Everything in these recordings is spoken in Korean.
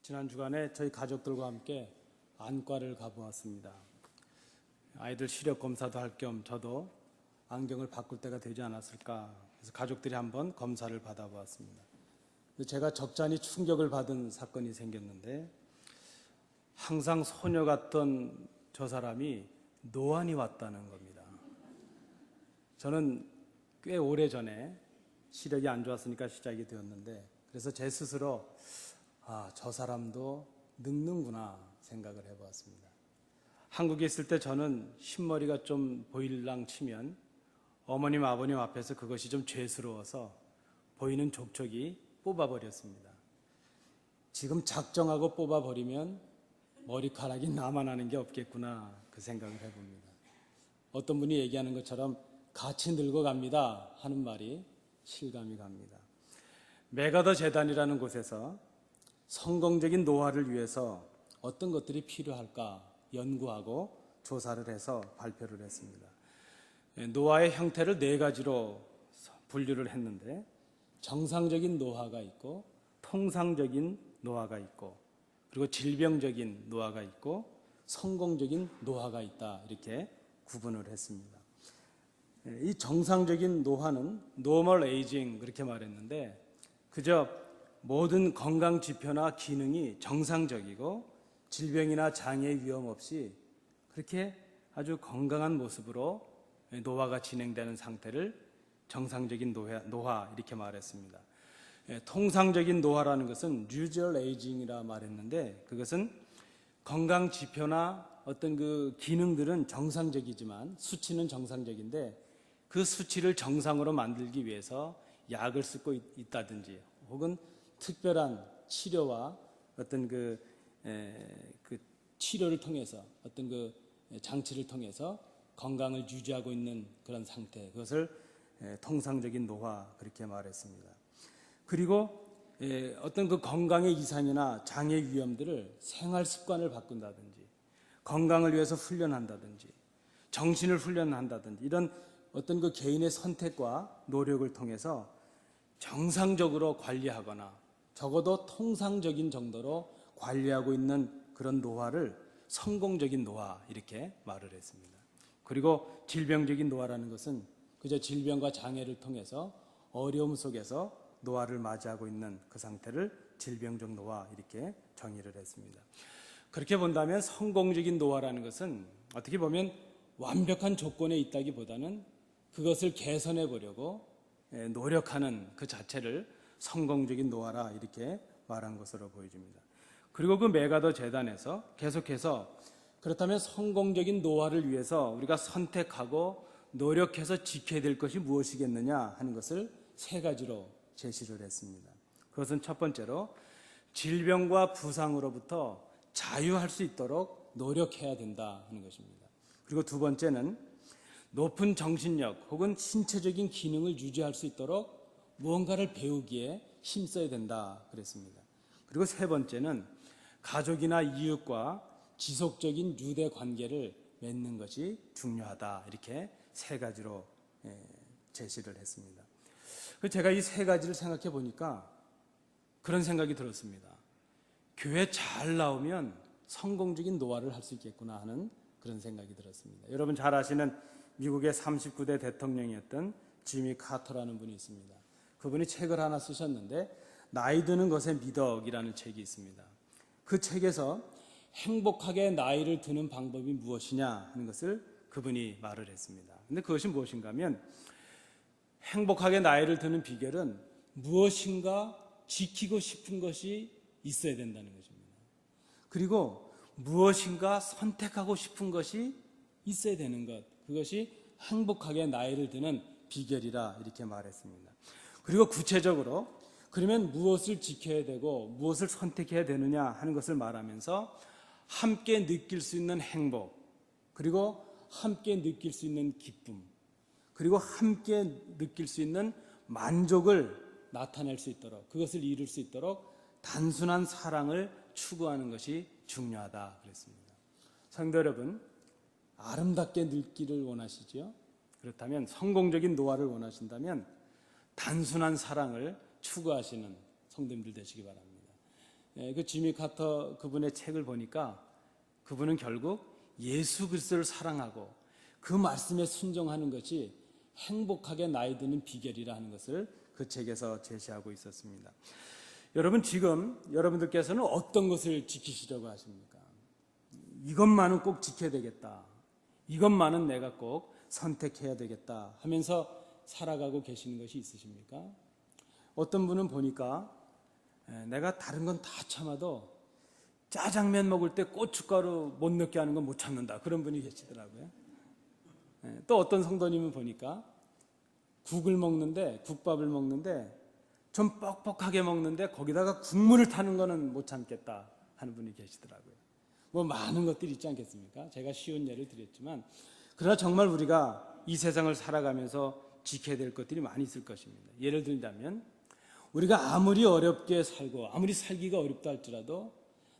지난 주간에 저희 가족들과 함께 안과를 가보았습니다. 아이들 시력 검사도 할 겸 저도 안경을 바꿀 때가 되지 않았을까 해서 가족들이 한번 검사를 받아보았습니다. 제가 적잖이 충격을 받은 사건이 생겼는데, 항상 소녀 같던 저 사람이 노안이 왔다는 겁니다. 저는 꽤 오래전에 시력이 안 좋았으니까 시작이 되었는데, 그래서 제 스스로 저 사람도 늙는구나 생각을 해보았습니다. 한국에 있을 때 저는 흰머리가 좀 보일랑 치면 어머님 아버님 앞에서 그것이 좀 죄스러워서 보이는 족적이 뽑아버렸습니다. 지금 작정하고 뽑아버리면 머리카락이 남아나는 게 없겠구나 그 생각을 해봅니다. 어떤 분이 얘기하는 것처럼 같이 늙어갑니다 하는 말이 실감이 갑니다. 메가더 재단이라는 곳에서 성공적인 노화를 위해서 어떤 것들이 필요할까 연구하고 조사를 해서 발표를 했습니다. 노화의 형태를 4가지로 분류를 했는데, 정상적인 노화가 있고, 통상적인 노화가 있고, 그리고 질병적인 노화가 있고, 성공적인 노화가 있다, 이렇게 구분을 했습니다. 이 정상적인 노화는 normal aging 그렇게 말했는데, 그저 모든 건강 지표나 기능이 정상적이고 질병이나 장애 위험 없이 그렇게 아주 건강한 모습으로 노화가 진행되는 상태를 정상적인 노화 이렇게 말했습니다. 통상적인 노화라는 것은 usual aging이라 말했는데, 그것은 건강 지표나 어떤 그 기능들은 정상적이지만 수치는 정상적인데, 그 수치를 정상으로 만들기 위해서 약을 쓰고 있다든지 혹은 특별한 치료와 어떤 그 치료를 통해서 어떤 그 장치를 통해서 건강을 유지하고 있는 그런 상태, 그것을 통상적인 노화 그렇게 말했습니다. 그리고 어떤 그 건강의 이상이나 장애 위험들을 생활 습관을 바꾼다든지 건강을 위해서 훈련한다든지 정신을 훈련한다든지 이런 어떤 그 개인의 선택과 노력을 통해서 정상적으로 관리하거나 적어도 통상적인 정도로 관리하고 있는 그런 노화를 성공적인 노화 이렇게 말을 했습니다. 그리고 질병적인 노화라는 것은 그저 질병과 장애를 통해서 어려움 속에서 노화를 맞이하고 있는 그 상태를 질병적 노화 이렇게 정의를 했습니다. 그렇게 본다면 성공적인 노화라는 것은 어떻게 보면 완벽한 조건에 있다기보다는 그것을 개선해 보려고 노력하는 그 자체를 성공적인 노화라 이렇게 말한 것으로 보여집니다. 그리고 그 메가더 재단에서 계속해서 그렇다면 성공적인 노화를 위해서 우리가 선택하고 노력해서 지켜야 될 것이 무엇이겠느냐 하는 것을 3가지로 제시를 했습니다. 그것은 첫 번째로 질병과 부상으로부터 자유할 수 있도록 노력해야 된다 하는 것입니다. 그리고 두 번째는 높은 정신력 혹은 신체적인 기능을 유지할 수 있도록 무언가를 배우기에 힘써야 된다 그랬습니다. 그리고 3번째는 가족이나 이웃과 지속적인 유대 관계를 맺는 것이 중요하다, 이렇게 3가지로 제시를 했습니다. 제가 이 3가지를 생각해 보니까 그런 생각이 들었습니다. 교회 잘 나오면 성공적인 노화를 할 수 있겠구나 하는 그런 생각이 들었습니다. 여러분 잘 아시는 미국의 39대 대통령이었던 지미 카터라는 분이 있습니다. 그분이 책을 하나 쓰셨는데 나이 드는 것의 미덕이라는 책이 있습니다. 그 책에서 행복하게 나이를 드는 방법이 무엇이냐 하는 것을 그분이 말을 했습니다. 근데 그것이 무엇인가 하면 행복하게 나이를 드는 비결은 무엇인가 지키고 싶은 것이 있어야 된다는 것입니다. 그리고 무엇인가 선택하고 싶은 것이 있어야 되는 것, 그것이 행복하게 나이를 드는 비결이라 이렇게 말했습니다. 그리고 구체적으로 그러면 무엇을 지켜야 되고 무엇을 선택해야 되느냐 하는 것을 말하면서 함께 느낄 수 있는 행복, 그리고 함께 느낄 수 있는 기쁨, 그리고 함께 느낄 수 있는 만족을 나타낼 수 있도록, 그것을 이룰 수 있도록 단순한 사랑을 추구하는 것이 중요하다 그랬습니다. 성도 여러분, 아름답게 늙기를 원하시죠? 그렇다면 성공적인 노화를 원하신다면 단순한 사랑을 추구하시는 성도님들 되시기 바랍니다. 그 지미 카터 그분의 책을 보니까 그분은 결국 예수 그리스도를 사랑하고 그 말씀에 순종하는 것이 행복하게 나이 드는 비결이라 하는 것을 그 책에서 제시하고 있었습니다. 여러분, 지금 여러분들께서는 어떤 것을 지키시려고 하십니까? 이것만은 꼭 지켜야 되겠다, 이것만은 내가 꼭 선택해야 되겠다 하면서 살아가고 계시는 것이 있으십니까? 어떤 분은 보니까 내가 다른 건 다 참아도 짜장면 먹을 때 고춧가루 못 넣게 하는 건 못 참는다, 그런 분이 계시더라고요. 또 어떤 성도님은 보니까 국밥을 먹는데 좀 뻑뻑하게 먹는데 거기다가 국물을 타는 거는 못 참겠다 하는 분이 계시더라고요. 뭐 많은 것들이 있지 않겠습니까? 제가 쉬운 예를 드렸지만, 그러나 정말 우리가 이 세상을 살아가면서 지켜야 될 것들이 많이 있을 것입니다. 예를 들자면, 우리가 아무리 어렵게 살고 아무리 살기가 어렵다 할지라도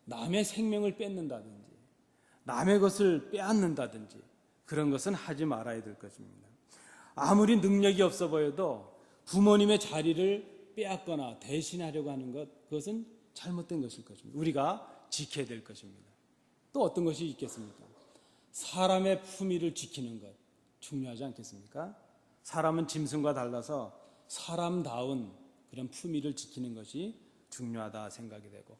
남의 생명을 뺏는다든지 남의 것을 빼앗는다든지 그런 것은 하지 말아야 될 것입니다. 아무리 능력이 없어 보여도 부모님의 자리를 빼앗거나 대신하려고 하는 것, 그것은 잘못된 것일 것입니다. 우리가 지켜야 될 것입니다. 또 어떤 것이 있겠습니까? 사람의 품위를 지키는 것 중요하지 않겠습니까? 사람은 짐승과 달라서 사람다운 그런 품위를 지키는 것이 중요하다 생각이 되고,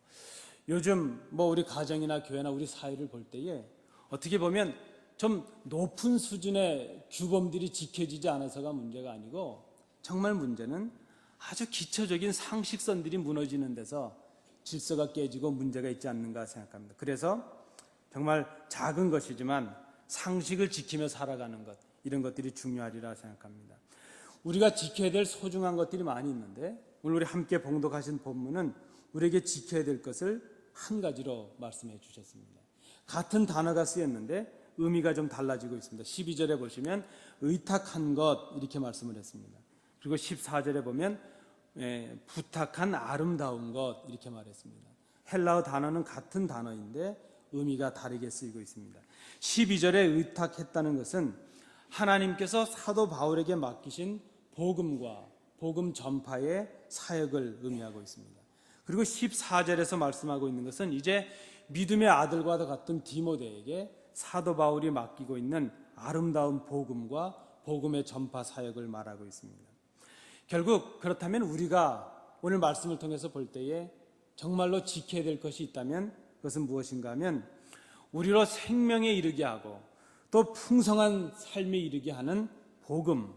요즘 우리 가정이나 교회나 우리 사회를 볼 때에 어떻게 보면 좀 높은 수준의 규범들이 지켜지지 않아서가 문제가 아니고, 정말 문제는 아주 기초적인 상식선들이 무너지는 데서 질서가 깨지고 문제가 있지 않는가 생각합니다. 그래서 정말 작은 것이지만 상식을 지키며 살아가는 것, 이런 것들이 중요하리라 생각합니다. 우리가 지켜야 될 소중한 것들이 많이 있는데, 오늘 우리 함께 봉독하신 본문은 우리에게 지켜야 될 것을 한 가지로 말씀해 주셨습니다. 같은 단어가 쓰였는데 의미가 좀 달라지고 있습니다. 12절에 보시면 의탁한 것 이렇게 말씀을 했습니다. 그리고 14절에 보면 부탁한 아름다운 것 이렇게 말했습니다. 헬라어 단어는 같은 단어인데 의미가 다르게 쓰이고 있습니다. 12절에 의탁했다는 것은 하나님께서 사도 바울에게 맡기신 복음과 복음 전파의 사역을 의미하고 있습니다. 그리고 14절에서 말씀하고 있는 것은 이제 믿음의 아들과도 같은 디모데에게 사도 바울이 맡기고 있는 아름다운 복음과 복음의 전파 사역을 말하고 있습니다. 결국 그렇다면 우리가 오늘 말씀을 통해서 볼 때에 정말로 지켜야 될 것이 있다면 그것은 무엇인가 하면, 우리로 생명에 이르게 하고 또 풍성한 삶에 이르게 하는 복음,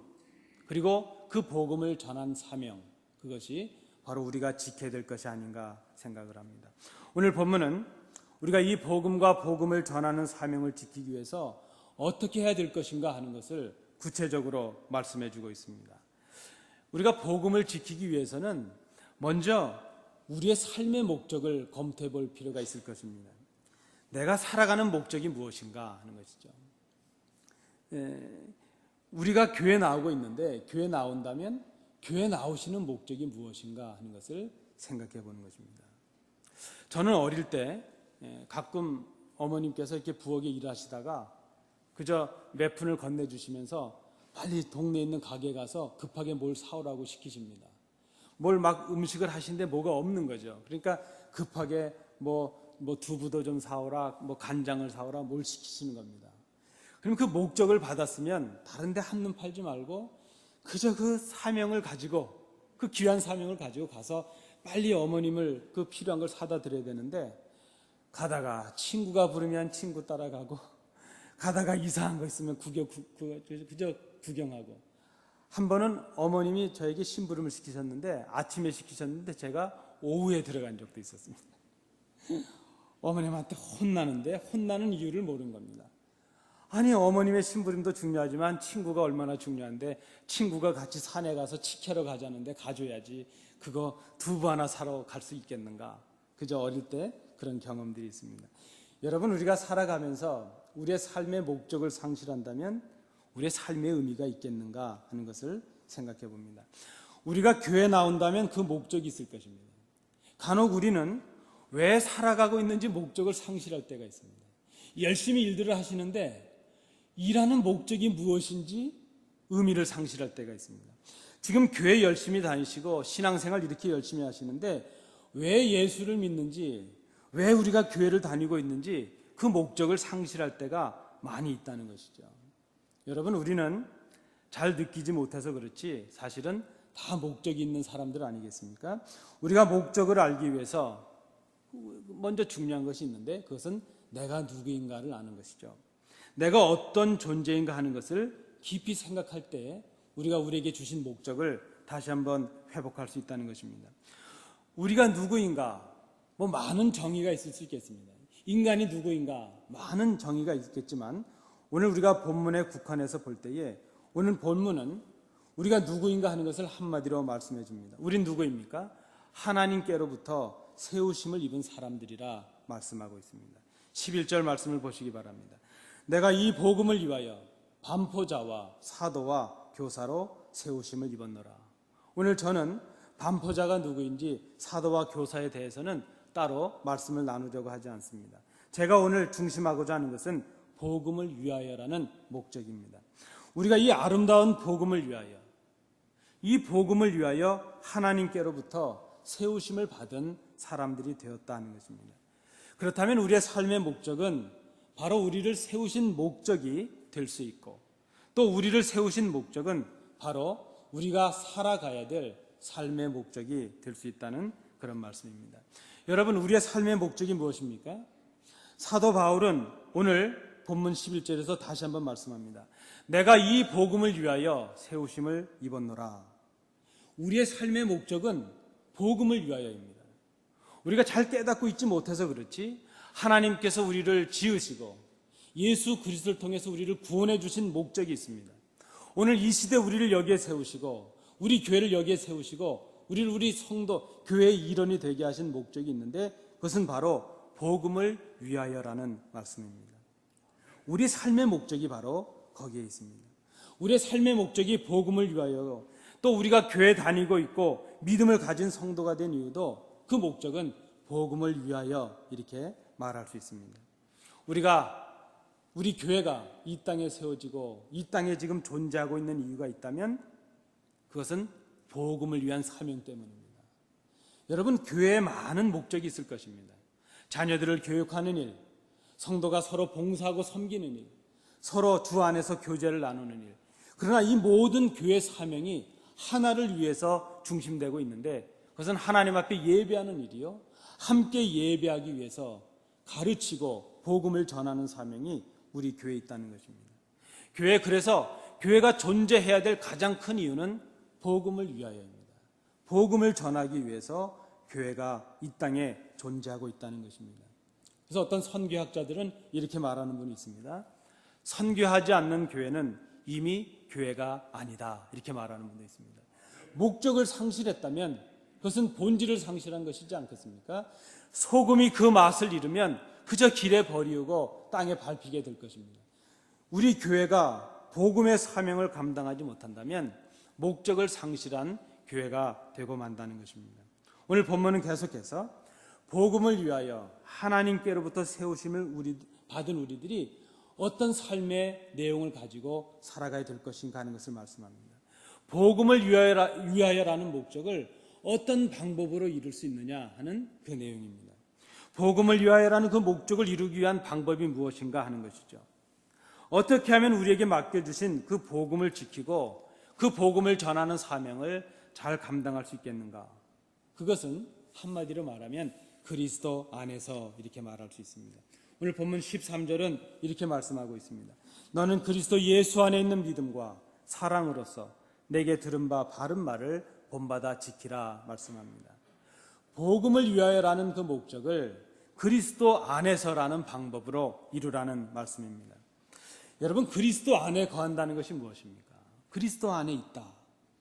그리고 그 복음을 전한 사명, 그것이 바로 우리가 지켜야 될 것이 아닌가 생각을 합니다. 오늘 본문은 우리가 이 복음과 복음을 전하는 사명을 지키기 위해서 어떻게 해야 될 것인가 하는 것을 구체적으로 말씀해 주고 있습니다. 우리가 복음을 지키기 위해서는 먼저 우리의 삶의 목적을 검토해 볼 필요가 있을 것입니다. 내가 살아가는 목적이 무엇인가 하는 것이죠. 우리가 교회 나오고 있는데, 교회 나온다면 교회 나오시는 목적이 무엇인가 하는 것을 생각해 보는 것입니다. 저는 어릴 때 가끔 어머님께서 이렇게 부엌에 일하시다가 그저 몇 푼을 건네주시면서 빨리 동네에 있는 가게에 가서 급하게 뭘 사오라고 시키십니다. 뭘 막 음식을 하시는데 뭐가 없는 거죠. 그러니까 급하게 두부도 좀 사오라, 간장을 사오라, 뭘 시키시는 겁니다. 그럼 그 목적을 받았으면 다른 데 한눈 팔지 말고 그저 그 사명을 가지고, 그 귀한 사명을 가지고 가서 빨리 어머님을 그 필요한 걸 사다 드려야 되는데, 가다가 친구가 부르면 친구 따라가고, 가다가 이상한 거 있으면 그저 구경하고. 한 번은 어머님이 저에게 심부름을 시키셨는데, 아침에 시키셨는데 제가 오후에 들어간 적도 있었습니다. 어머님한테 혼나는데 혼나는 이유를 모르는 겁니다. 아니, 어머님의 심부름도 중요하지만 친구가 얼마나 중요한데, 친구가 같이 산에 가서 치켜러 가자는데 가줘야지 그거 두부 하나 사러 갈 수 있겠는가. 그저 어릴 때 그런 경험들이 있습니다. 여러분, 우리가 살아가면서 우리의 삶의 목적을 상실한다면 우리의 삶의 의미가 있겠는가 하는 것을 생각해 봅니다. 우리가 교회 나온다면 그 목적이 있을 것입니다. 간혹 우리는 왜 살아가고 있는지 목적을 상실할 때가 있습니다. 열심히 일들을 하시는데 일하는 목적이 무엇인지 의미를 상실할 때가 있습니다. 지금 교회 열심히 다니시고 신앙생활 이렇게 열심히 하시는데 왜 예수를 믿는지, 왜 우리가 교회를 다니고 있는지 그 목적을 상실할 때가 많이 있다는 것이죠. 여러분, 우리는 잘 느끼지 못해서 그렇지 사실은 다 목적이 있는 사람들 아니겠습니까? 우리가 목적을 알기 위해서 먼저 중요한 것이 있는데 그것은 내가 누구인가를 아는 것이죠. 내가 어떤 존재인가 하는 것을 깊이 생각할 때 우리가 우리에게 주신 목적을 다시 한번 회복할 수 있다는 것입니다. 우리가 누구인가, 많은 정의가 있을 수 있겠습니다. 인간이 누구인가 많은 정의가 있겠지만 오늘 우리가 본문에 국한해서 볼 때에 오늘 본문은 우리가 누구인가 하는 것을 한마디로 말씀해 줍니다. 우린 누구입니까? 하나님께로부터 세우심을 입은 사람들이라 말씀하고 있습니다. 11절 말씀을 보시기 바랍니다. 내가 이 복음을 위하여 반포자와 사도와 교사로 세우심을 입었노라. 오늘 저는 반포자가 누구인지 사도와 교사에 대해서는 따로 말씀을 나누려고 하지 않습니다. 제가 오늘 중심하고자 하는 것은 복음을 위하여라는 목적입니다. 우리가 이 아름다운 복음을 위하여, 이 복음을 위하여 하나님께로부터 세우심을 받은 사람들이 되었다 하는 것입니다. 그렇다면 우리의 삶의 목적은 바로 우리를 세우신 목적이 될 수 있고, 또 우리를 세우신 목적은 바로 우리가 살아가야 될 삶의 목적이 될 수 있다는 그런 말씀입니다. 여러분, 우리의 삶의 목적이 무엇입니까? 사도 바울은 오늘 본문 11절에서 다시 한번 말씀합니다. 내가 이 복음을 위하여 세우심을 입었노라. 우리의 삶의 목적은 복음을 위하여입니다. 우리가 잘 깨닫고 있지 못해서 그렇지 하나님께서 우리를 지으시고 예수 그리스도를 통해서 우리를 구원해 주신 목적이 있습니다. 오늘 이 시대 우리를 여기에 세우시고 우리 교회를 여기에 세우시고 우리를 우리 성도 교회의 일원이 되게 하신 목적이 있는데 그것은 바로 복음을 위하여라는 말씀입니다. 우리 삶의 목적이 바로 거기에 있습니다. 우리의 삶의 목적이 복음을 위하여, 또 우리가 교회 다니고 있고 믿음을 가진 성도가 된 이유도 그 목적은 복음을 위하여 이렇게 말할 수 있습니다. 우리 교회가 이 땅에 세워지고 이 땅에 지금 존재하고 있는 이유가 있다면 그것은 복음을 위한 사명 때문입니다. 여러분, 교회에 많은 목적이 있을 것입니다. 자녀들을 교육하는 일, 성도가 서로 봉사하고 섬기는 일, 서로 주 안에서 교제를 나누는 일. 그러나 이 모든 교회 사명이 하나를 위해서 중심되고 있는데 그것은 하나님 앞에 예배하는 일이요, 함께 예배하기 위해서 가르치고 복음을 전하는 사명이 우리 교회에 있다는 것입니다. 그래서 교회가 존재해야 될 가장 큰 이유는 복음을 위하여입니다. 복음을 전하기 위해서 교회가 이 땅에 존재하고 있다는 것입니다. 그래서 어떤 선교학자들은 이렇게 말하는 분이 있습니다. 선교하지 않는 교회는 이미 교회가 아니다, 이렇게 말하는 분도 있습니다. 목적을 상실했다면 그것은 본질을 상실한 것이지 않겠습니까? 소금이 그 맛을 잃으면 그저 길에 버리우고 땅에 밟히게 될 것입니다. 우리 교회가 복음의 사명을 감당하지 못한다면 목적을 상실한 교회가 되고 만다는 것입니다. 오늘 본문은 계속해서 복음을 위하여 하나님께로부터 세우심을 받은 우리들이 어떤 삶의 내용을 가지고 살아가야 될 것인가 하는 것을 말씀합니다. 복음을 위하여라는 목적을 어떤 방법으로 이룰 수 있느냐 하는 그 내용입니다. 복음을 위하여라는 그 목적을 이루기 위한 방법이 무엇인가 하는 것이죠. 어떻게 하면 우리에게 맡겨주신 그 복음을 지키고 그 복음을 전하는 사명을 잘 감당할 수 있겠는가? 그것은 한마디로 말하면 그리스도 안에서 이렇게 말할 수 있습니다. 오늘 본문 13절은 이렇게 말씀하고 있습니다. 너는 그리스도 예수 안에 있는 믿음과 사랑으로서 내게 들은 바 바른 말을 본받아 지키라 말씀합니다. 복음을 위하여라는 그 목적을 그리스도 안에서라는 방법으로 이루라는 말씀입니다. 여러분, 그리스도 안에 거한다는 것이 무엇입니까? 그리스도 안에 있다.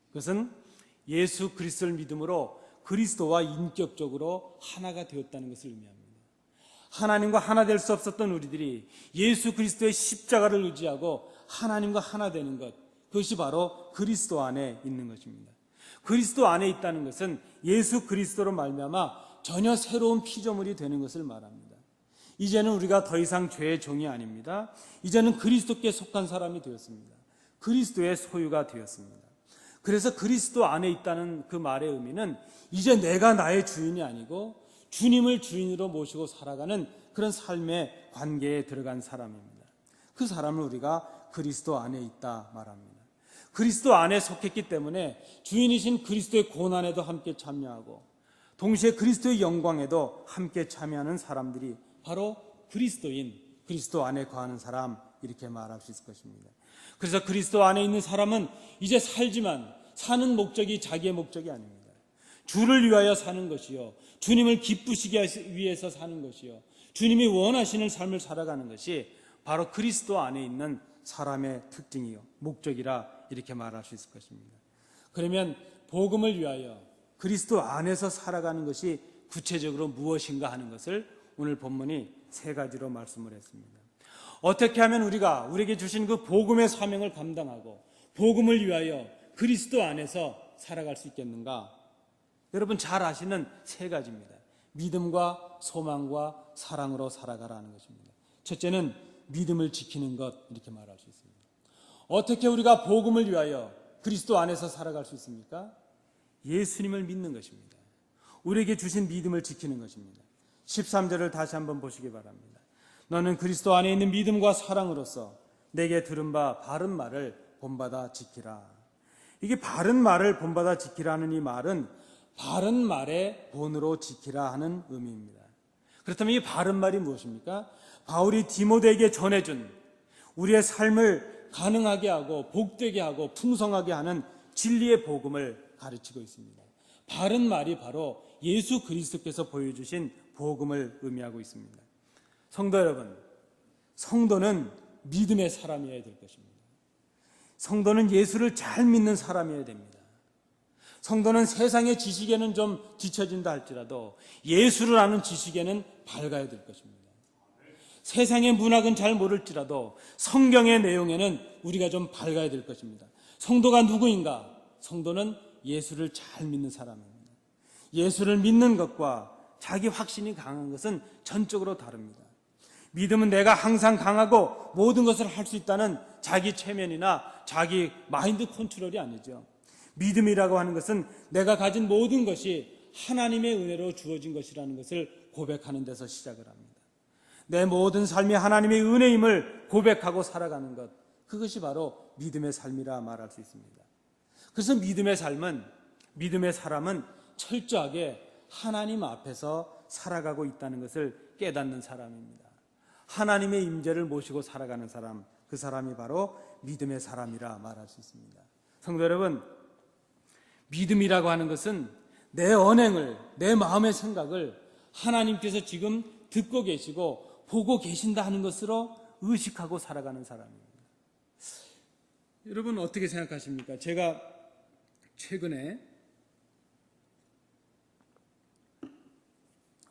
그것은 예수 그리스도를 믿음으로 그리스도와 인격적으로 하나가 되었다는 것을 의미합니다. 하나님과 하나 될 수 없었던 우리들이 예수 그리스도의 십자가를 의지하고 하나님과 하나 되는 것, 그것이 바로 그리스도 안에 있는 것입니다. 그리스도 안에 있다는 것은 예수 그리스도로 말미암아 전혀 새로운 피조물이 되는 것을 말합니다. 이제는 우리가 더 이상 죄의 종이 아닙니다. 이제는 그리스도께 속한 사람이 되었습니다. 그리스도의 소유가 되었습니다. 그래서 그리스도 안에 있다는 그 말의 의미는 이제 내가 나의 주인이 아니고 주님을 주인으로 모시고 살아가는 그런 삶의 관계에 들어간 사람입니다. 그 사람을 우리가 그리스도 안에 있다 말합니다. 그리스도 안에 속했기 때문에 주인이신 그리스도의 고난에도 함께 참여하고 동시에 그리스도의 영광에도 함께 참여하는 사람들이 바로 그리스도인, 그리스도 안에 거하는 사람, 이렇게 말할 수 있을 것입니다. 그래서 그리스도 안에 있는 사람은 이제 살지만 사는 목적이 자기의 목적이 아닙니다. 주를 위하여 사는 것이요, 주님을 기쁘시게 위해서 사는 것이요, 주님이 원하시는 삶을 살아가는 것이 바로 그리스도 안에 있는 사람의 특징이요, 목적이라 이렇게 말할 수 있을 것입니다. 그러면 복음을 위하여 그리스도 안에서 살아가는 것이 구체적으로 무엇인가 하는 것을 오늘 본문이 세 가지로 말씀을 했습니다. 어떻게 하면 우리가 우리에게 주신 그 복음의 사명을 감당하고 복음을 위하여 그리스도 안에서 살아갈 수 있겠는가? 여러분 잘 아시는 세 가지입니다. 믿음과 소망과 사랑으로 살아가라는 것입니다. 첫째는 믿음을 지키는 것, 이렇게 말할 수 있습니다. 어떻게 우리가 복음을 위하여 그리스도 안에서 살아갈 수 있습니까? 예수님을 믿는 것입니다. 우리에게 주신 믿음을 지키는 것입니다. 13절을 다시 한번 보시기 바랍니다. 너는 그리스도 안에 있는 믿음과 사랑으로서 내게 들은 바 바른 말을 본받아 지키라. 이게 바른 말을 본받아 지키라는 이 말은 바른 말의 본으로 지키라 하는 의미입니다. 그렇다면 이 바른 말이 무엇입니까? 바울이 디모데에게 전해준 우리의 삶을 가능하게 하고 복되게 하고 풍성하게 하는 진리의 복음을 가르치고 있습니다. 바른 말이 바로 예수 그리스도께서 보여주신 복음을 의미하고 있습니다. 성도 여러분, 성도는 믿음의 사람이어야 될 것입니다. 성도는 예수를 잘 믿는 사람이어야 됩니다. 성도는 세상의 지식에는 좀 뒤처진다 할지라도 예수를 아는 지식에는 밝아야 될 것입니다. 세상의 문학은 잘 모를지라도 성경의 내용에는 우리가 좀 밝아야 될 것입니다. 성도가 누구인가? 성도는 예수를 잘 믿는 사람입니다. 예수를 믿는 것과 자기 확신이 강한 것은 전적으로 다릅니다. 믿음은 내가 항상 강하고 모든 것을 할 수 있다는 자기 체면이나 자기 마인드 컨트롤이 아니죠. 믿음이라고 하는 것은 내가 가진 모든 것이 하나님의 은혜로 주어진 것이라는 것을 고백하는 데서 시작을 합니다. 내 모든 삶이 하나님의 은혜임을 고백하고 살아가는 것, 그것이 바로 믿음의 삶이라 말할 수 있습니다. 그래서 믿음의 사람은 철저하게 하나님 앞에서 살아가고 있다는 것을 깨닫는 사람입니다. 하나님의 임재를 모시고 살아가는 사람, 그 사람이 바로 믿음의 사람이라 말할 수 있습니다. 성도 여러분, 믿음이라고 하는 것은 내 언행을, 내 마음의 생각을 하나님께서 지금 듣고 계시고 보고 계신다 하는 것으로 의식하고 살아가는 사람입니다. 여러분 어떻게 생각하십니까? 제가 최근에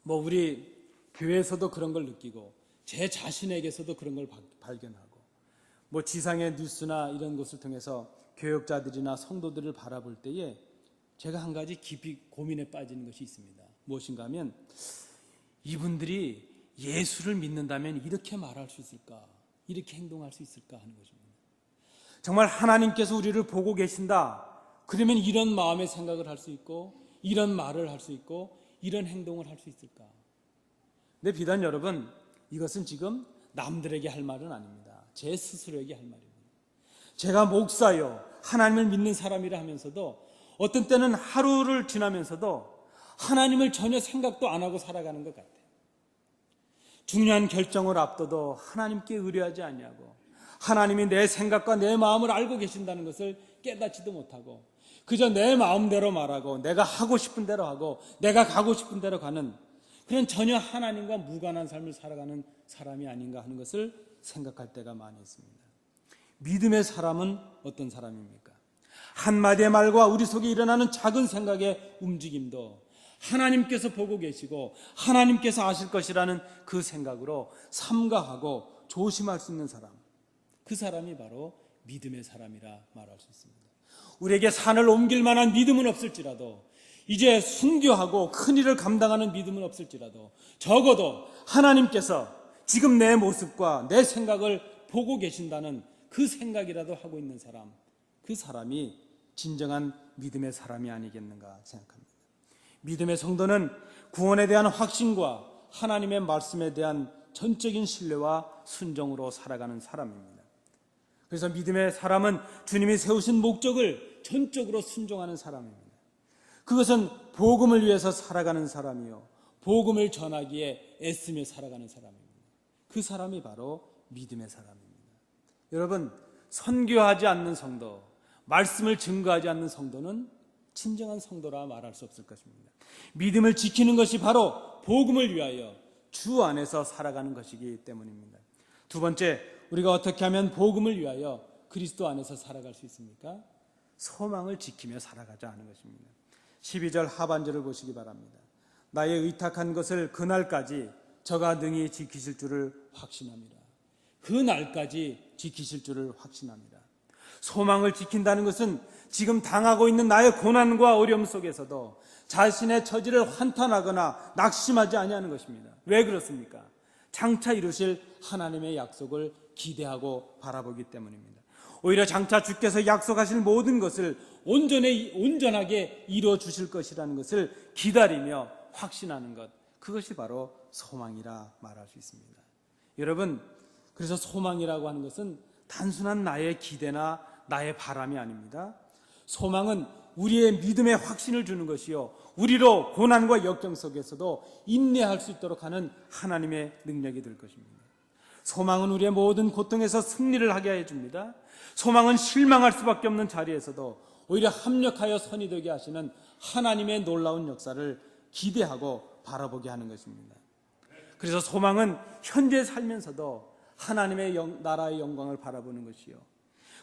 우리 교회에서도 그런 걸 느끼고 제 자신에게서도 그런 걸 발견하고 지상의 뉴스나 이런 것을 통해서 교역자들이나 성도들을 바라볼 때에 제가 한 가지 깊이 고민에 빠지는 것이 있습니다. 무엇인가 하면 이분들이 예수를 믿는다면 이렇게 말할 수 있을까? 이렇게 행동할 수 있을까 하는 것입니다. 정말 하나님께서 우리를 보고 계신다. 그러면 이런 마음의 생각을 할 수 있고 이런 말을 할 수 있고 이런 행동을 할 수 있을까? 근데 비단 여러분, 이것은 지금 남들에게 할 말은 아닙니다. 제 스스로에게 할 말입니다. 제가 목사요, 하나님을 믿는 사람이라 하면서도 어떤 때는 하루를 지나면서도 하나님을 전혀 생각도 안 하고 살아가는 것 같아요. 중요한 결정을 앞둬도 하나님께 의뢰하지 아니하고 하나님이 내 생각과 내 마음을 알고 계신다는 것을 깨닫지도 못하고 그저 내 마음대로 말하고 내가 하고 싶은 대로 하고 내가 가고 싶은 대로 가는 그런 전혀 하나님과 무관한 삶을 살아가는 사람이 아닌가 하는 것을 생각할 때가 많이 있습니다. 믿음의 사람은 어떤 사람입니까? 한마디의 말과 우리 속에 일어나는 작은 생각의 움직임도 하나님께서 보고 계시고 하나님께서 아실 것이라는 그 생각으로 삼가하고 조심할 수 있는 사람, 그 사람이 바로 믿음의 사람이라 말할 수 있습니다. 우리에게 산을 옮길 만한 믿음은 없을지라도 이제 순교하고 큰 일을 감당하는 믿음은 없을지라도 적어도 하나님께서 지금 내 모습과 내 생각을 보고 계신다는 그 생각이라도 하고 있는 사람, 그 사람이 진정한 믿음의 사람이 아니겠는가 생각합니다. 믿음의 성도는 구원에 대한 확신과 하나님의 말씀에 대한 전적인 신뢰와 순종으로 살아가는 사람입니다. 그래서 믿음의 사람은 주님이 세우신 목적을 전적으로 순종하는 사람입니다. 그것은 복음을 위해서 살아가는 사람이요, 복음을 전하기에 애쓰며 살아가는 사람입니다. 그 사람이 바로 믿음의 사람입니다. 여러분, 선교하지 않는 성도, 말씀을 증거하지 않는 성도는 진정한 성도라 말할 수 없을 것입니다. 믿음을 지키는 것이 바로 복음을 위하여 주 안에서 살아가는 것이기 때문입니다. 두 번째, 우리가 어떻게 하면 복음을 위하여 그리스도 안에서 살아갈 수 있습니까? 소망을 지키며 살아가자 하는 것입니다. 12절 하반절을 보시기 바랍니다. 나의 의탁한 것을 그날까지 저가 능히 지키실 줄을 확신합니다. 그 날까지 지키실 줄을 확신합니다. 소망을 지킨다는 것은 지금 당하고 있는 나의 고난과 어려움 속에서도 자신의 처지를 한탄하거나 낙심하지 아니하는 것입니다. 왜 그렇습니까? 장차 이루실 하나님의 약속을 기대하고 바라보기 때문입니다. 오히려 장차 주께서 약속하실 모든 것을 온전하게 이루어 주실 것이라는 것을 기다리며 확신하는 것, 그것이 바로 소망이라 말할 수 있습니다. 여러분, 그래서 소망이라고 하는 것은 단순한 나의 기대나 나의 바람이 아닙니다. 소망은 우리의 믿음의 확신을 주는 것이요, 우리로 고난과 역경 속에서도 인내할 수 있도록 하는 하나님의 능력이 될 것입니다. 소망은 우리의 모든 고통에서 승리를 하게 해줍니다. 소망은 실망할 수밖에 없는 자리에서도 오히려 합력하여 선이 되게 하시는 하나님의 놀라운 역사를 기대하고 바라보게 하는 것입니다. 그래서 소망은 현재 살면서도 하나님의 나라의 영광을 바라보는 것이요,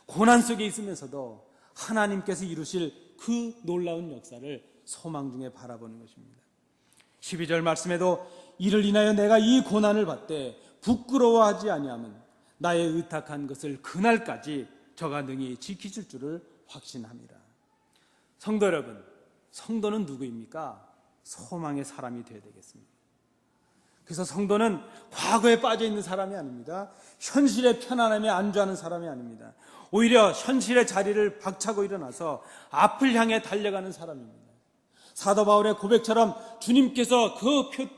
고난 속에 있으면서도 하나님께서 이루실 그 놀라운 역사를 소망 중에 바라보는 것입니다. 12절 말씀에도 이를 인하여 내가 이 고난을 받되 부끄러워하지 아니하면 나의 의탁한 것을 그날까지 저가 능히 지키실 줄을 확신합니다. 성도 여러분, 성도는 누구입니까? 소망의 사람이 되어야 되겠습니다. 그래서 성도는 과거에 빠져 있는 사람이 아닙니다. 현실의 편안함에 안주하는 사람이 아닙니다. 오히려 현실의 자리를 박차고 일어나서 앞을 향해 달려가는 사람입니다. 사도 바울의 고백처럼 주님께서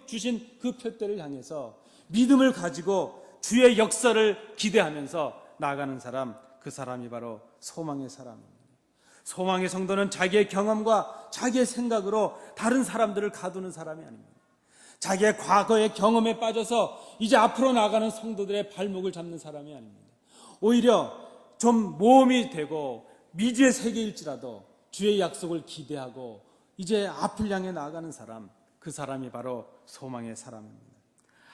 주신 그 표대를 향해서 믿음을 가지고 주의 역사를 기대하면서 나아가는 사람, 그 사람이 바로 소망의 사람입니다. 소망의 성도는 자기의 경험과 자기의 생각으로 다른 사람들을 가두는 사람이 아닙니다. 자기의 과거의 경험에 빠져서 이제 앞으로 나아가는 성도들의 발목을 잡는 사람이 아닙니다. 오히려 좀 모험이 되고 미지의 세계일지라도 주의 약속을 기대하고 이제 앞을 향해 나아가는 사람, 그 사람이 바로 소망의 사람입니다.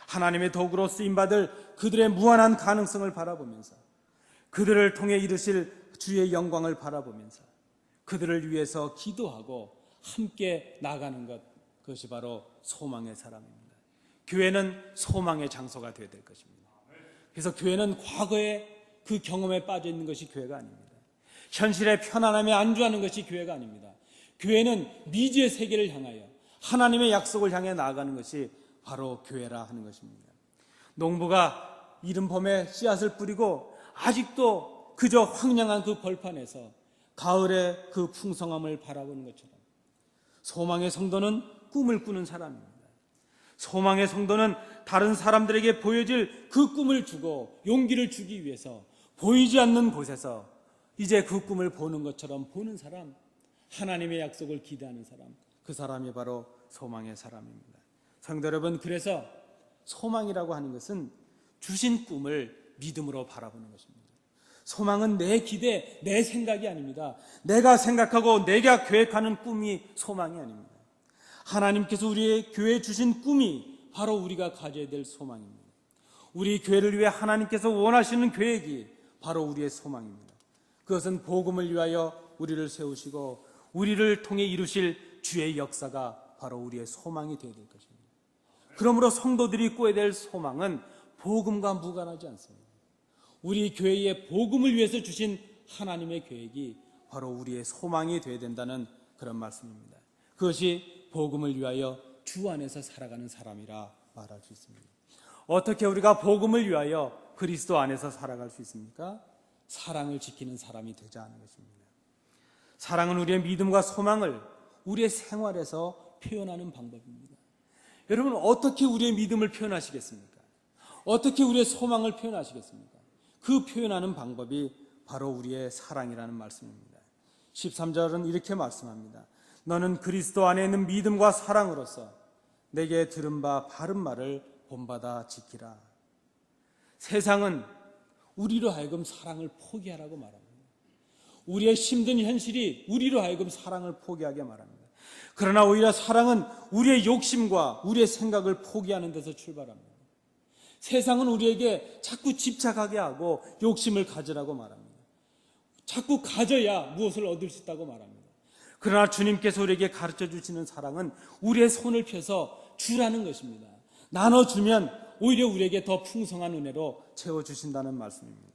하나님의 도구로 쓰임받을 그들의 무한한 가능성을 바라보면서 그들을 통해 이루실 주의 영광을 바라보면서 그들을 위해서 기도하고 함께 나가는 것, 그것이 바로 소망의 사람입니다. 교회는 소망의 장소가 되어야 될 것입니다. 그래서 교회는 과거의 그 경험에 빠져 있는 것이 교회가 아닙니다. 현실의 편안함에 안주하는 것이 교회가 아닙니다. 교회는 미지의 세계를 향하여 하나님의 약속을 향해 나아가는 것이 바로 교회라 하는 것입니다. 농부가 이른 봄에 씨앗을 뿌리고 아직도 그저 황량한 그 벌판에서 가을의 그 풍성함을 바라보는 것처럼 소망의 성도는 꿈을 꾸는 사람입니다. 소망의 성도는 다른 사람들에게 보여질 그 꿈을 주고 용기를 주기 위해서 보이지 않는 곳에서 이제 그 꿈을 보는 것처럼 보는 사람, 하나님의 약속을 기대하는 사람, 그 사람이 바로 소망의 사람입니다. 성도 여러분, 그래서 소망이라고 하는 것은 주신 꿈을 믿음으로 바라보는 것입니다. 소망은 내 기대, 내 생각이 아닙니다. 내가 생각하고 내가 계획하는 꿈이 소망이 아닙니다. 하나님께서 우리의 교회에 주신 꿈이 바로 우리가 가져야 될 소망입니다. 우리 교회를 위해 하나님께서 원하시는 계획이 바로 우리의 소망입니다. 그것은 복음을 위하여 우리를 세우시고 우리를 통해 이루실 주의 역사가 바로 우리의 소망이 되어야 될 것입니다. 그러므로 성도들이 꿔야 될 소망은 복음과 무관하지 않습니다. 우리 교회의 복음을 위해서 주신 하나님의 계획이 바로 우리의 소망이 되어야 된다는 그런 말씀입니다. 그것이 복음을 위하여 주 안에서 살아가는 사람이라 말할 수 있습니다. 어떻게 우리가 복음을 위하여 그리스도 안에서 살아갈 수 있습니까? 사랑을 지키는 사람이 되자 하는 것입니다. 사랑은 우리의 믿음과 소망을 우리의 생활에서 표현하는 방법입니다. 여러분, 어떻게 우리의 믿음을 표현하시겠습니까? 어떻게 우리의 소망을 표현하시겠습니까? 그 표현하는 방법이 바로 우리의 사랑이라는 말씀입니다. 13절은 이렇게 말씀합니다. 너는 그리스도 안에 있는 믿음과 사랑으로서 내게 들은 바 바른 말을 본받아 지키라. 세상은 우리로 하여금 사랑을 포기하라고 말합니다. 우리의 힘든 현실이 우리로 하여금 사랑을 포기하게 말합니다. 그러나 오히려 사랑은 우리의 욕심과 우리의 생각을 포기하는 데서 출발합니다. 세상은 우리에게 자꾸 집착하게 하고 욕심을 가지라고 말합니다. 자꾸 가져야 무엇을 얻을 수 있다고 말합니다. 그러나 주님께서 우리에게 가르쳐 주시는 사랑은 우리의 손을 펴서 주라는 것입니다. 나눠주면 오히려 우리에게 더 풍성한 은혜로 채워주신다는 말씀입니다.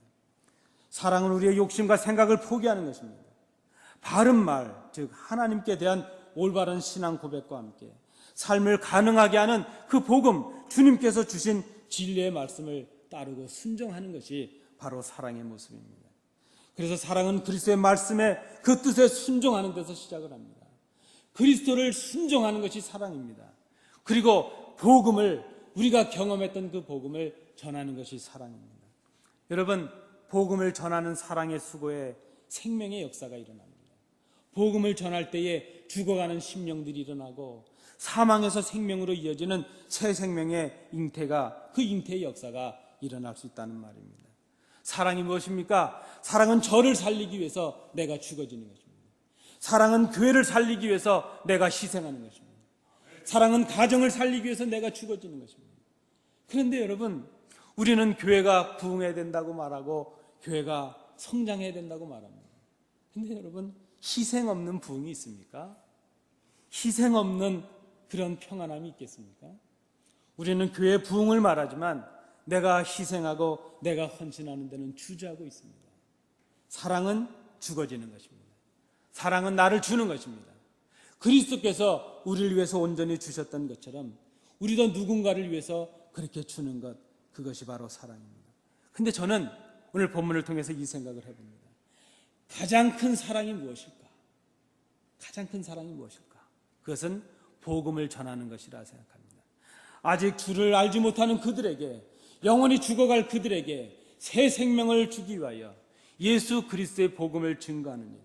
사랑은 우리의 욕심과 생각을 포기하는 것입니다. 바른 말, 즉 하나님께 대한 올바른 신앙 고백과 함께 삶을 가능하게 하는 그 복음, 주님께서 주신 진리의 말씀을 따르고 순종하는 것이 바로 사랑의 모습입니다. 그래서 사랑은 그리스도의 말씀에 그 뜻에 순종하는 데서 시작을 합니다. 그리스도를 순종하는 것이 사랑입니다. 그리고 복음을, 우리가 경험했던 그 복음을 전하는 것이 사랑입니다. 여러분, 복음을 전하는 사랑의 수고에 생명의 역사가 일어납니다. 복음을 전할 때에 죽어가는 심령들이 일어나고 사망에서 생명으로 이어지는 새 생명의 잉태가, 그 잉태의 역사가 일어날 수 있다는 말입니다. 사랑이 무엇입니까? 사랑은 저를 살리기 위해서 내가 죽어지는 것입니다. 사랑은 교회를 살리기 위해서 내가 희생하는 것입니다. 사랑은 가정을 살리기 위해서 내가 죽어지는 것입니다. 그런데 여러분, 우리는 교회가 부흥해야 된다고 말하고 교회가 성장해야 된다고 말합니다. 그런데 여러분, 희생 없는 부흥이 있습니까? 희생 없는 그런 평안함이 있겠습니까? 우리는 교회 부흥을 말하지만 내가 희생하고 내가 헌신하는 데는 주저하고 있습니다. 사랑은 죽어지는 것입니다. 사랑은 나를 주는 것입니다. 그리스도께서 우리를 위해서 온전히 주셨던 것처럼 우리도 누군가를 위해서 그렇게 주는 것, 그것이 바로 사랑입니다. 근데 저는 오늘 본문을 통해서 이 생각을 해봅니다. 가장 큰 사랑이 무엇일까? 가장 큰 사랑이 무엇일까? 그것은 복음을 전하는 것이라 생각합니다. 아직 주를 알지 못하는 그들에게, 영원히 죽어갈 그들에게 새 생명을 주기 위하여 예수 그리스도의 복음을 증거하는 일,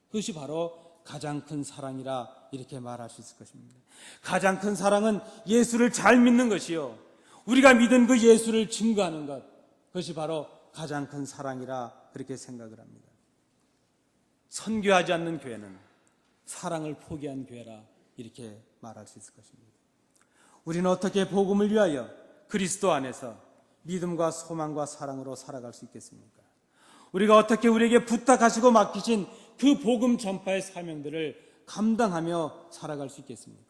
그것이 바로 가장 큰 사랑이라 이렇게 말할 수 있을 것입니다. 가장 큰 사랑은 예수를 잘 믿는 것이요, 우리가 믿은 그 예수를 증거하는 것, 그것이 바로 가장 큰 사랑이라 그렇게 생각을 합니다. 선교하지 않는 교회는 사랑을 포기한 교회라 이렇게 말할 수 있을 것입니다. 우리는 어떻게 복음을 위하여 그리스도 안에서 믿음과 소망과 사랑으로 살아갈 수 있겠습니까? 우리가 어떻게 우리에게 부탁하시고 맡기신 그 복음 전파의 사명들을 감당하며 살아갈 수 있겠습니까?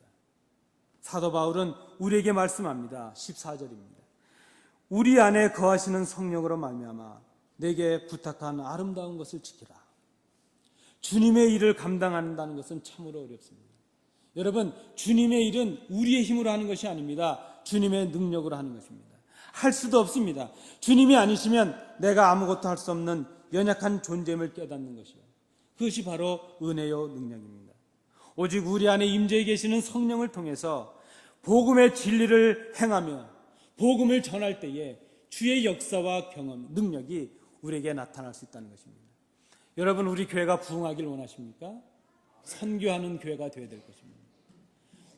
사도 바울은 우리에게 말씀합니다. 14절입니다. 우리 안에 거하시는 성령으로 말미암아 내게 부탁한 아름다운 것을 지키라. 주님의 일을 감당한다는 것은 참으로 어렵습니다. 여러분, 주님의 일은 우리의 힘으로 하는 것이 아닙니다. 주님의 능력으로 하는 것입니다. 할 수도 없습니다. 주님이 아니시면 내가 아무것도 할 수 없는 연약한 존재임을 깨닫는 것이요, 그것이 바로 은혜요 능력입니다. 오직 우리 안에 임재해 계시는 성령을 통해서 복음의 진리를 행하며 복음을 전할 때에 주의 역사와 경험, 능력이 우리에게 나타날 수 있다는 것입니다. 여러분, 우리 교회가 부흥하길 원하십니까? 선교하는 교회가 되어야 될 것입니다.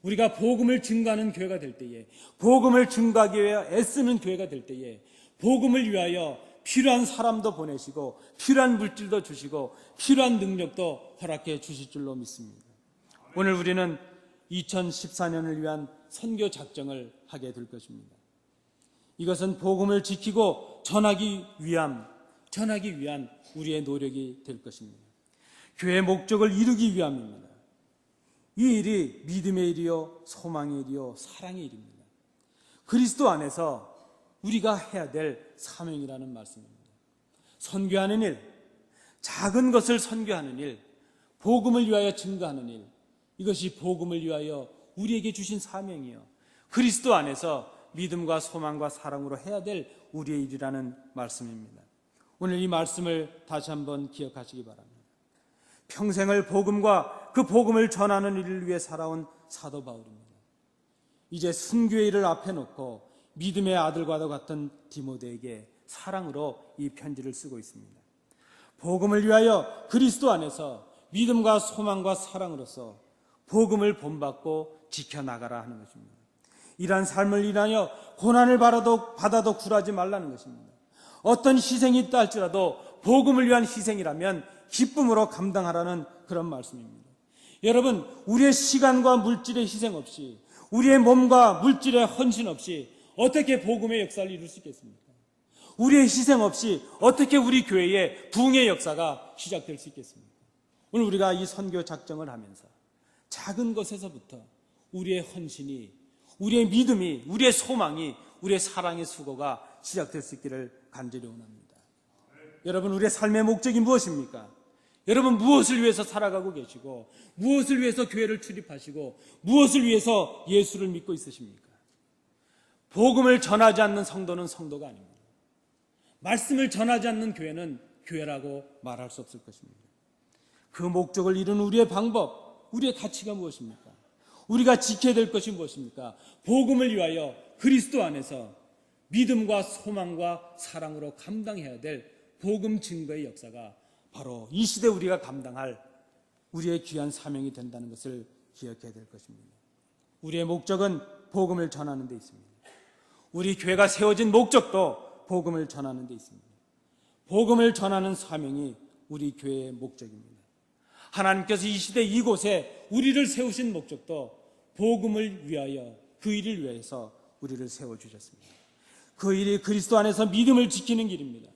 우리가 복음을 증거하는 교회가 될 때에, 복음을 증거하기 위해 애쓰는 교회가 될 때에 복음을 위하여 필요한 사람도 보내시고 필요한 물질도 주시고 필요한 능력도 허락해 주실 줄로 믿습니다. 오늘 우리는 2014년을 위한 선교 작정을 하게 될 것입니다. 이것은 복음을 지키고 전하기 위한 우리의 노력이 될 것입니다. 교회의 목적을 이루기 위함입니다. 이 일이 믿음의 일이요, 소망의 일이요, 사랑의 일입니다. 그리스도 안에서 우리가 해야 될 사명이라는 말씀입니다. 선교하는 일, 작은 것을 선교하는 일, 복음을 위하여 증거하는 일, 이것이 복음을 위하여 우리에게 주신 사명이요, 그리스도 안에서 믿음과 소망과 사랑으로 해야 될 우리의 일이라는 말씀입니다. 오늘 이 말씀을 다시 한번 기억하시기 바랍니다. 평생을 복음과 그 복음을 전하는 일을 위해 살아온 사도 바울입니다. 이제 순교의 일을 앞에 놓고 믿음의 아들과도 같은 디모데에게 사랑으로 이 편지를 쓰고 있습니다. 복음을 위하여 그리스도 안에서 믿음과 소망과 사랑으로서 복음을 본받고 지켜나가라 하는 것입니다. 이러한 삶을 인하여 고난을 받아도 굴하지 말라는 것입니다. 어떤 희생이 있다 할지라도 복음을 위한 희생이라면 기쁨으로 감당하라는 그런 말씀입니다. 여러분, 우리의 시간과 물질의 희생 없이, 우리의 몸과 물질의 헌신 없이 어떻게 복음의 역사를 이룰 수 있겠습니까? 우리의 희생 없이 어떻게 우리 교회의 부흥의 역사가 시작될 수 있겠습니까? 오늘 우리가 이 선교 작정을 하면서 작은 것에서부터 우리의 헌신이, 우리의 믿음이, 우리의 소망이, 우리의 사랑의 수고가 시작될 수 있기를 간절히 원합니다. 여러분, 우리의 삶의 목적이 무엇입니까? 여러분, 무엇을 위해서 살아가고 계시고, 무엇을 위해서 교회를 출입하시고, 무엇을 위해서 예수를 믿고 있으십니까? 복음을 전하지 않는 성도는 성도가 아닙니다. 말씀을 전하지 않는 교회는 교회라고 말할 수 없을 것입니다. 그 목적을 이루는 우리의 방법, 우리의 가치가 무엇입니까? 우리가 지켜야 될 것이 무엇입니까? 복음을 위하여 그리스도 안에서 믿음과 소망과 사랑으로 감당해야 될 복음 증거의 역사가 바로 이 시대 우리가 감당할 우리의 귀한 사명이 된다는 것을 기억해야 될 것입니다. 우리의 목적은 복음을 전하는 데 있습니다. 우리 교회가 세워진 목적도 복음을 전하는 데 있습니다. 복음을 전하는 사명이 우리 교회의 목적입니다. 하나님께서 이 시대 이곳에 우리를 세우신 목적도 복음을 위하여, 그 일을 위해서 우리를 세워주셨습니다. 그 일이 그리스도 안에서 믿음을 지키는 길입니다.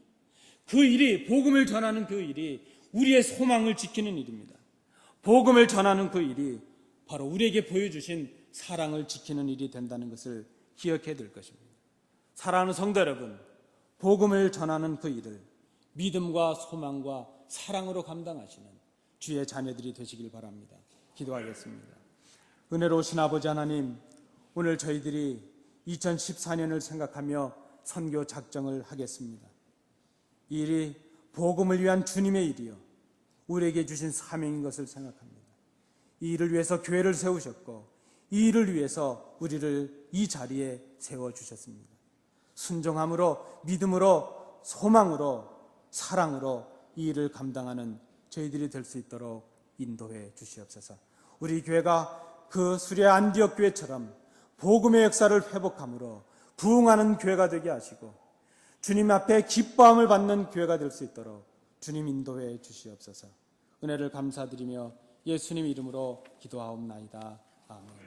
그 일이, 복음을 전하는 그 일이 우리의 소망을 지키는 일입니다. 복음을 전하는 그 일이 바로 우리에게 보여주신 사랑을 지키는 일이 된다는 것을 기억해야 될 것입니다. 사랑하는 성도 여러분, 복음을 전하는 그 일을 믿음과 소망과 사랑으로 감당하시는 주의 자녀들이 되시길 바랍니다. 기도하겠습니다. 은혜로우신 아버지 하나님, 오늘 저희들이 2014년을 생각하며 선교 작정을 하겠습니다. 이 일이 복음을 위한 주님의 일이요, 우리에게 주신 사명인 것을 생각합니다. 이 일을 위해서 교회를 세우셨고, 이 일을 위해서 우리를 이 자리에 세워주셨습니다. 순종함으로, 믿음으로, 소망으로, 사랑으로 이 일을 감당하는 저희들이 될 수 있도록 인도해 주시옵소서. 우리 교회가 그 수레 안디옥 교회처럼 복음의 역사를 회복함으로 부흥하는 교회가 되게 하시고, 주님 앞에 기뻐함을 받는 교회가 될 수 있도록 주님 인도해 주시옵소서. 은혜를 감사드리며 예수님 이름으로 기도하옵나이다. 아멘.